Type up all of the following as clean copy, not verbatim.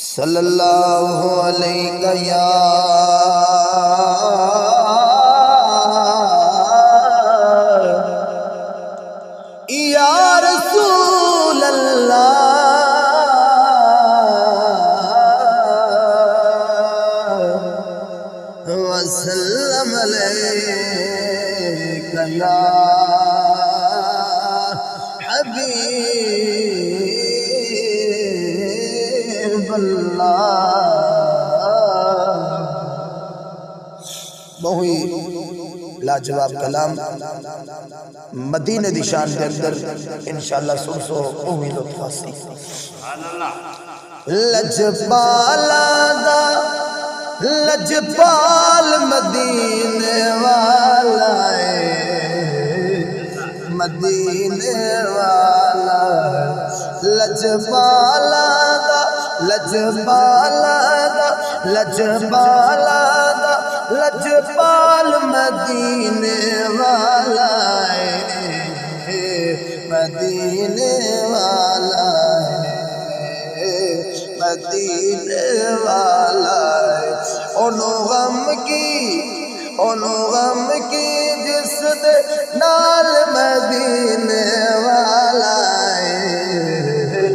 صلی اللہ علیہ یا رسول اللہ وسلم علیک یا حبیب اللہ۔ بہت لاجواب کلام مدینے دی شان دے اندر انشاءاللہ سن سو امید و فاسی لجپالا دا لجپال مدینے والا ہے، مدینے والا لجپالا دا لجپالا دا لجپالا دا لجپال مدینے والا ہے، مدینے والا ہے، مدینے والا ہے۔ انہوں غم کی جس دے نال مدینے والا ہے،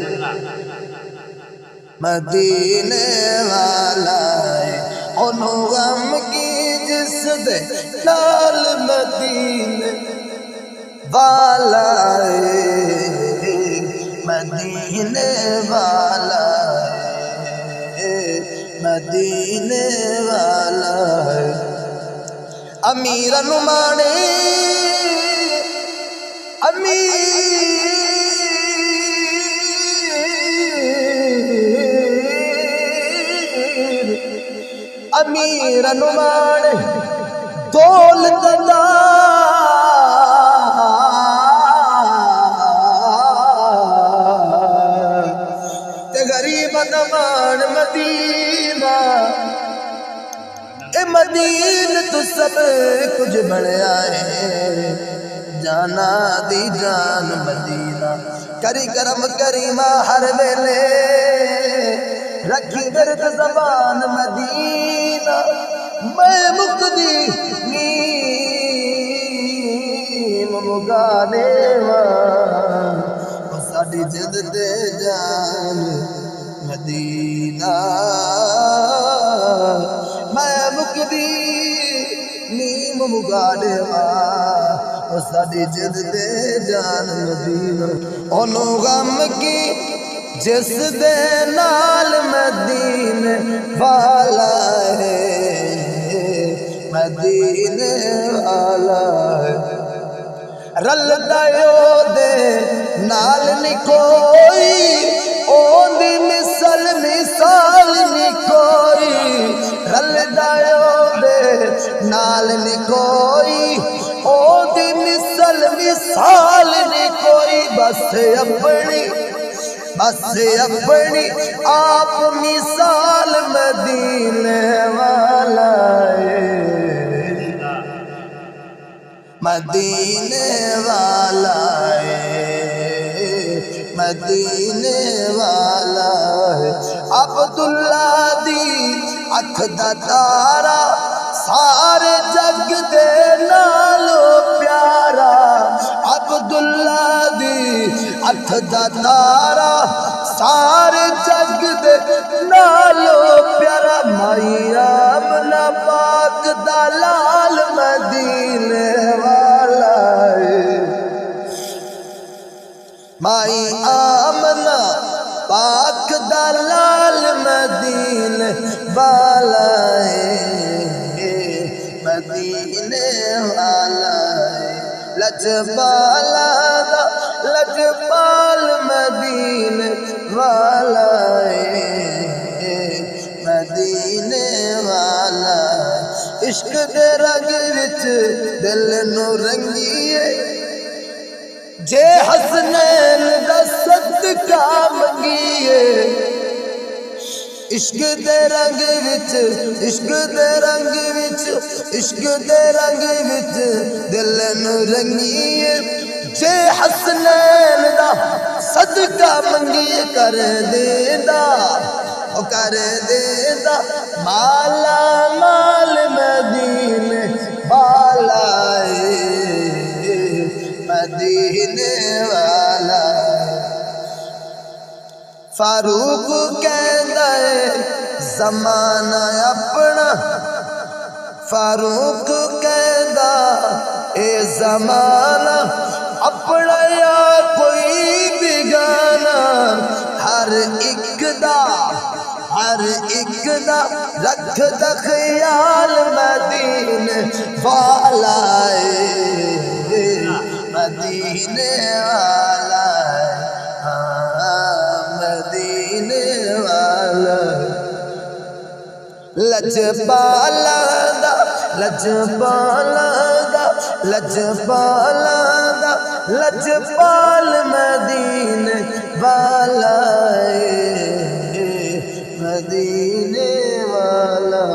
مدینے والا ہے۔ انہوں غم کی جس دے نال مدینے والا ہے، مدینے والا ہے، مدینے والا ہے۔ امیر نمانے امیر نمانے دولت دا تے غریب نمان مدینہ، اے مدینہ تو سب کچھ بڑھیا ہے، جانا دی جان مدینہ کری کرم کریمہ ہر ویلے رکھی ورد زبان مدینہ میں مقدی نیم مگانے وہ ساڑی جد دے جان مدینہ میں مقدی نیم مگانے وہ ساڑی جد دے جان مدینہ۔ انہوں غم کی جس دے نال مدینے والا ہے، مدینے والا ہے۔ رل دیو دے نال نی کوئی، اون دی مثال نی کوئی، رل دیو دے نال نی کوئی، اون دی مثال نی کوئی، بس اپنی آپ مثال مدینے والا ہے، مدینے والا ہے، مدینے والا ہے۔ عبداللہ دی اکھ دا تارا سارے جگ دے نالو پیارا، عبداللہ دی اکھ دا تارا سارے جگ دے نالو پیارا، مائی آمنہ پاک دا لال مدینے والا ہے، مائی آمنہ پاک دا لال مدینے والا ہے، مدینے والا ہے۔ لجپالا دا لجپال مدینے والا ہے، مدینے والا ہے۔ عشق دے رنگ وچ دل نو رنگیے، جے حسنین دا صدقہ منگیے، عشق دے رنگ وچ عشق دے رنگ وچ عشق دے رنگ وچ دل نو رنگیے، جے حسنین دا صدقہ منگیے کر دیندا او کر دیتا مالا مال مدینے والا مدینے والا فاروق کہندا ہے زمانہ اپنا فاروق کہندا اے زمانہ اپنا یا کوئی بگانا ہر ایک دا رکھ دا خیال مدینے والا مدینے والا مدینے والا لجپالا دا لجپالا دا لجپالا دا لجپال مدینے والا مدینے والا